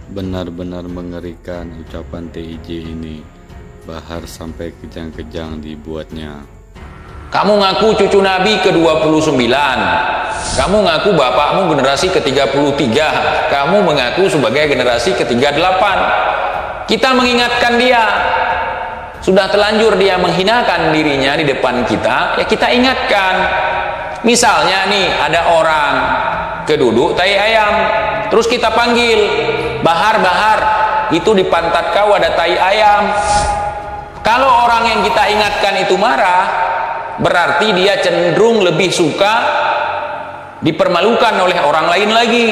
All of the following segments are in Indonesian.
Benar-benar mengerikan ucapan TIJ ini. Bahar sampai kejang-kejang dibuatnya. Kamu ngaku cucu Nabi ke-29. Kamu ngaku bapakmu generasi ke-33. Kamu mengaku sebagai generasi ke-38. Kita mengingatkan dia. Sudah telanjur dia menghinakan dirinya di depan kita, ya kita ingatkan. Misalnya nih, ada orang keduduk tai ayam, terus kita panggil, Bahar, Bahar, itu di pantat kau ada tai ayam. Kalau orang yang kita ingatkan itu marah, berarti dia cenderung lebih suka dipermalukan oleh orang lain lagi.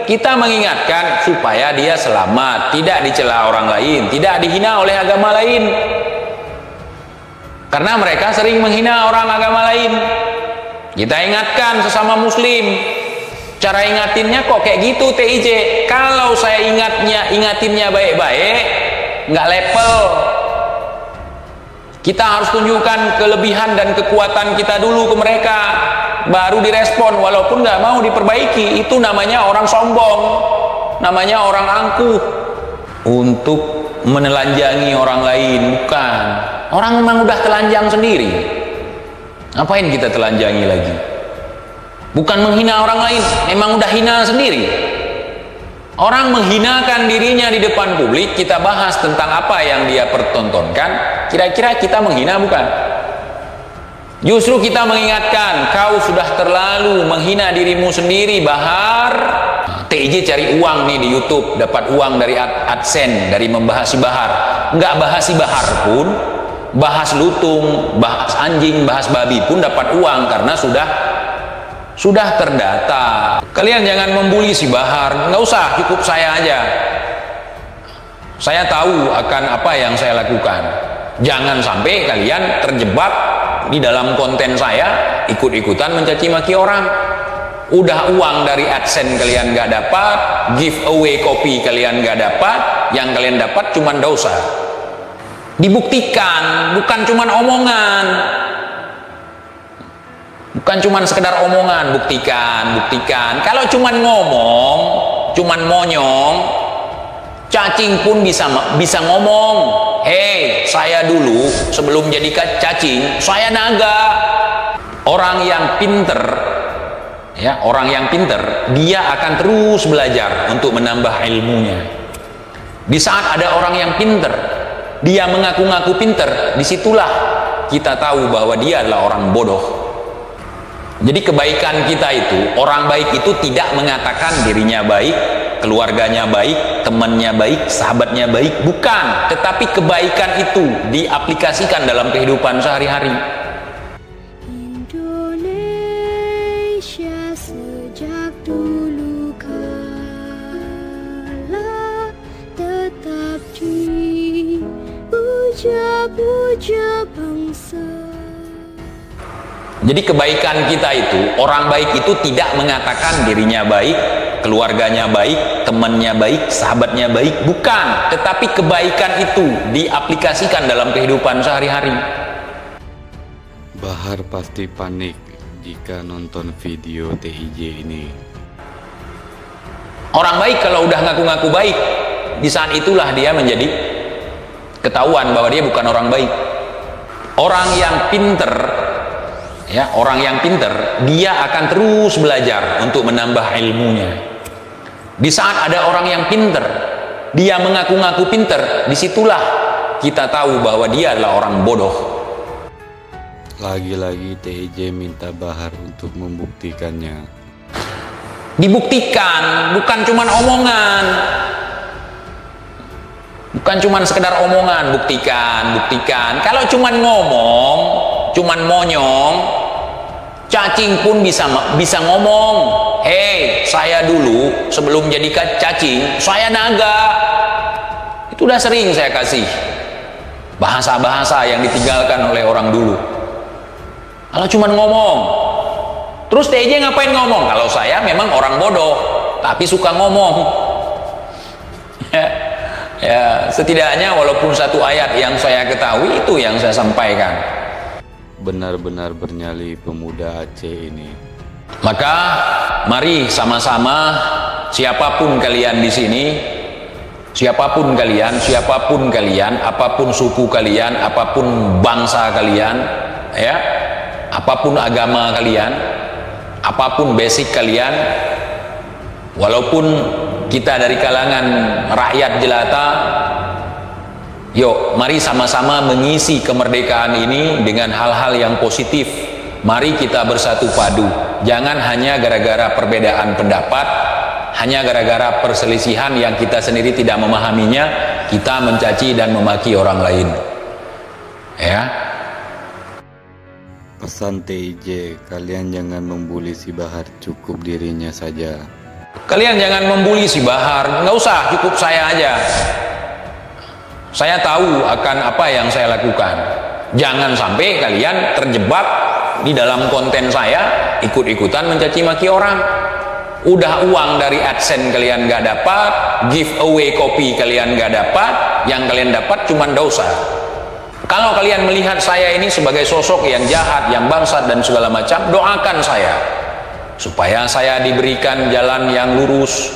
Kita mengingatkan supaya dia selamat, tidak dicela orang lain, tidak dihina oleh agama lain. Karena mereka sering menghina orang agama lain. Kita ingatkan sesama muslim. Cara ingatinnya kok kayak gitu TIJ. Kalau saya ingatinnya baik-baik, nggak level. Kita harus tunjukkan kelebihan dan kekuatan kita dulu ke mereka, baru direspon. Walaupun nggak mau diperbaiki, itu namanya orang sombong, namanya orang angkuh. Untuk menelanjangi orang lain, bukan. Orang memang udah telanjang sendiri. Ngapain kita telanjangi lagi? Bukan menghina orang lain, memang udah hina sendiri. Orang menghinakan dirinya di depan publik, kita bahas tentang apa yang dia pertontonkan, kira-kira kita menghina bukan? Justru kita mengingatkan, kau sudah terlalu menghina dirimu sendiri, Bahar. TIJ cari uang nih di YouTube, dapat uang dari AdSense, dari membahasi Bahar. Nggak bahasi Bahar pun, bahas lutung, bahas anjing, bahas babi pun dapat uang, karena sudah terdata. Kalian jangan membuli si Bahar, nggak usah, cukup saya aja. Saya tahu akan apa yang saya lakukan. Jangan sampai kalian terjebak di dalam konten saya, ikut-ikutan mencaci maki orang. Udah uang dari AdSense kalian nggak dapat, giveaway kopi kalian nggak dapat, yang kalian dapat cuma dosa. Dibuktikan, bukan cuma omongan. Bukan cuma sekedar omongan, buktikan. Kalau cuma ngomong, cuma monyong, cacing pun bisa ngomong. Hei, saya dulu sebelum jadi cacing, saya naga. Orang yang pinter, ya, orang yang pinter, dia akan terus belajar untuk menambah ilmunya. Di saat ada orang yang pinter, dia mengaku-ngaku pinter, disitulah kita tahu bahwa dia adalah orang bodoh. Jadi kebaikan kita itu, orang baik itu tidak mengatakan dirinya baik, keluarganya baik, temannya baik, sahabatnya baik, bukan. Tetapi kebaikan itu diaplikasikan dalam kehidupan sehari-hari. Indonesia sejak dulu kala tetap dipuja-puja bangsa. Jadi kebaikan kita itu, orang baik itu tidak mengatakan dirinya baik, keluarganya baik, temannya baik, sahabatnya baik, bukan. Tetapi kebaikan itu diaplikasikan dalam kehidupan sehari-hari. Bahar pasti panik jika nonton video TIJ ini. Orang baik kalau udah ngaku-ngaku baik, di saat itulah dia menjadi ketahuan bahwa dia bukan orang baik. Orang yang pinter, ya, orang yang pinter, dia akan terus belajar untuk menambah ilmunya. Di saat ada orang yang pinter, dia mengaku-ngaku pinter, disitulah kita tahu bahwa dia adalah orang bodoh. Lagi-lagi TIJ minta Bahar untuk membuktikannya. Dibuktikan, bukan cuma omongan. Bukan cuma sekedar omongan, buktikan. Kalau cuma ngomong, cuma monyong, cacing pun bisa ngomong. Hei, saya dulu sebelum jadi cacing, saya naga. Itu udah sering saya kasih bahasa-bahasa yang ditinggalkan oleh orang dulu. Kalau cuma ngomong, terus TJ ngapain ngomong? Kalau saya memang orang bodoh, tapi suka ngomong. Ya, setidaknya walaupun satu ayat yang saya ketahui, itu yang saya sampaikan. Benar-benar bernyali pemuda Aceh ini. Maka mari sama-sama, siapapun kalian di sini, Siapapun kalian, apapun suku kalian, apapun bangsa kalian, ya, apapun agama kalian, apapun basic kalian, walaupun kita dari kalangan rakyat jelata, yuk mari sama-sama mengisi kemerdekaan ini dengan hal-hal yang positif. Mari kita bersatu padu, jangan hanya gara-gara perbedaan pendapat, hanya gara-gara perselisihan yang kita sendiri tidak memahaminya, kita mencaci dan memaki orang lain. Ya. Pesan TIJ, kalian jangan membuli si Bahar, cukup dirinya saja. Kalian jangan membuli si Bahar, nggak usah, cukup saya aja. Saya tahu akan apa yang saya lakukan. Jangan sampai kalian terjebak di dalam konten saya, ikut-ikutan mencaci maki orang. Udah uang dari AdSense kalian nggak dapat, giveaway kopi kalian nggak dapat, yang kalian dapat cuma dosa. Kalau kalian melihat saya ini sebagai sosok yang jahat, yang bangsat dan segala macam, doakan saya supaya saya diberikan jalan yang lurus,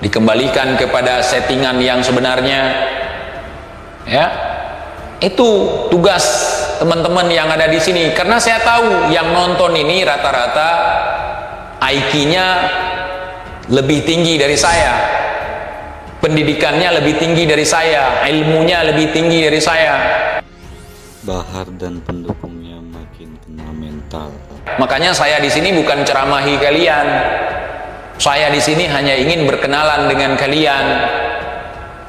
dikembalikan kepada settingan yang sebenarnya. Ya, itu tugas teman-teman yang ada di sini. Karena saya tahu yang nonton ini rata-rata IQ-nya lebih tinggi dari saya, pendidikannya lebih tinggi dari saya, ilmunya lebih tinggi dari saya. Bahar dan pendukungnya makin kena mental. Makanya saya di sini bukan ceramahi kalian. Saya di sini hanya ingin berkenalan dengan kalian,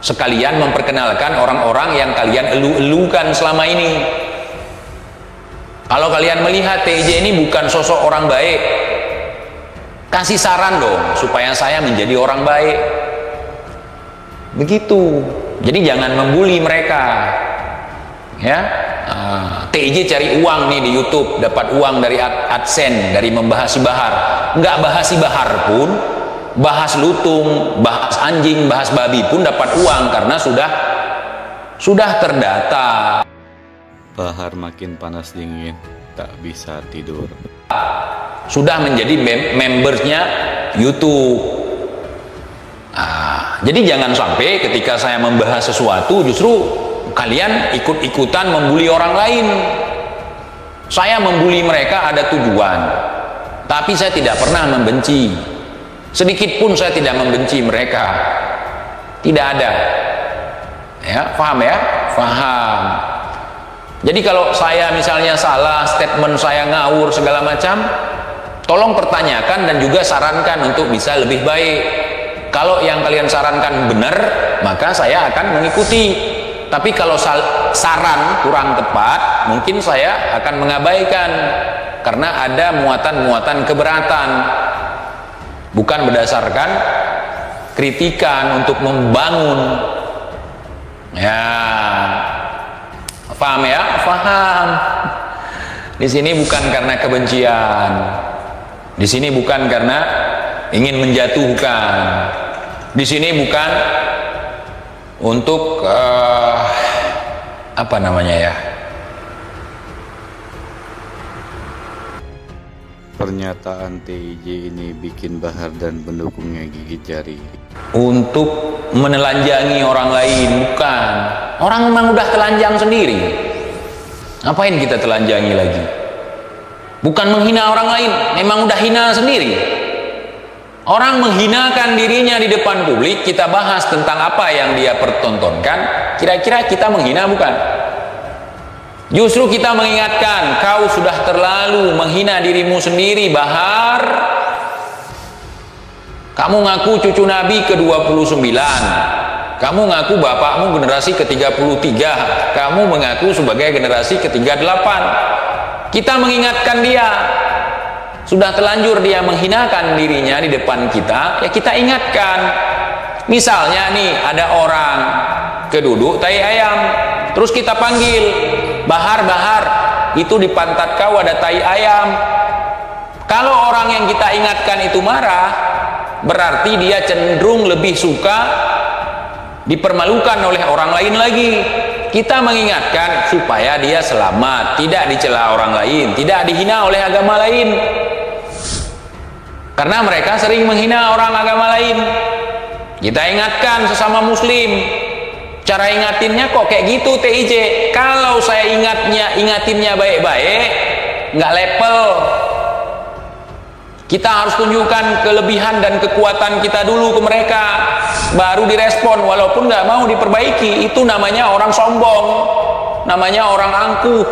sekalian memperkenalkan orang-orang yang kalian elu-elukan selama ini. Kalau kalian melihat TIJ ini bukan sosok orang baik, kasih saran dong supaya saya menjadi orang baik. Begitu. Jadi jangan membuli mereka. Ya, TIJ cari uang nih di YouTube, dapat uang dari AdSense, dari membahas si Bahar. Nggak bahas si Bahar pun, bahas lutung, bahas anjing, bahas babi pun dapat uang karena sudah terdata. Bahar makin panas dingin, tak bisa tidur. Sudah menjadi membernya YouTube. Jadi jangan sampai ketika saya membahas sesuatu justru kalian ikut-ikutan membuli orang lain. Saya membuli mereka ada tujuan, tapi saya tidak pernah membenci. Sedikit pun saya tidak membenci mereka. Tidak ada. Ya, paham ya? Paham. Jadi kalau saya misalnya salah, statement saya ngawur segala macam, tolong pertanyakan dan juga sarankan untuk bisa lebih baik. Kalau yang kalian sarankan benar, maka saya akan mengikuti. Tapi kalau saran kurang tepat, mungkin saya akan mengabaikan karena ada muatan-muatan keberatan, bukan berdasarkan kritikan untuk membangun. Ya, paham ya? Paham. Di sini bukan karena kebencian, di sini bukan karena ingin menjatuhkan, di sini bukan untuk apa namanya ya, pernyataan TIJ ini bikin Bahar dan pendukungnya gigit jari. Untuk menelanjangi orang lain, bukan. Orang memang udah telanjang sendiri, ngapain kita telanjangi lagi? Bukan menghina orang lain, memang udah hina sendiri. Orang menghinakan dirinya di depan publik, kita bahas tentang apa yang dia pertontonkan, kira-kira kita menghina bukan? Justru kita mengingatkan, kau sudah terlalu menghina dirimu sendiri, Bahar. Kamu ngaku cucu Nabi ke-29, kamu ngaku bapakmu generasi ke-33, kamu mengaku sebagai generasi ke-38. Kita mengingatkan dia. Sudah telanjur dia menghinakan dirinya di depan kita, ya kita ingatkan. Misalnya nih ada orang keduduk tai ayam, terus kita panggil, Bahar, Bahar, itu di pantat kau ada tai ayam. Kalau orang yang kita ingatkan itu marah, berarti dia cenderung lebih suka dipermalukan oleh orang lain lagi. Kita mengingatkan supaya dia selamat, tidak dicela orang lain, tidak dihina oleh agama lain. Karena mereka sering menghina orang agama lain. Kita ingatkan sesama muslim. Cara ingatinnya kok kayak gitu TIJ. Kalau saya ingatinnya baik-baik, nggak level. Kita harus tunjukkan kelebihan dan kekuatan kita dulu ke mereka, baru direspon. Walaupun nggak mau diperbaiki, itu namanya orang sombong, namanya orang angkuh.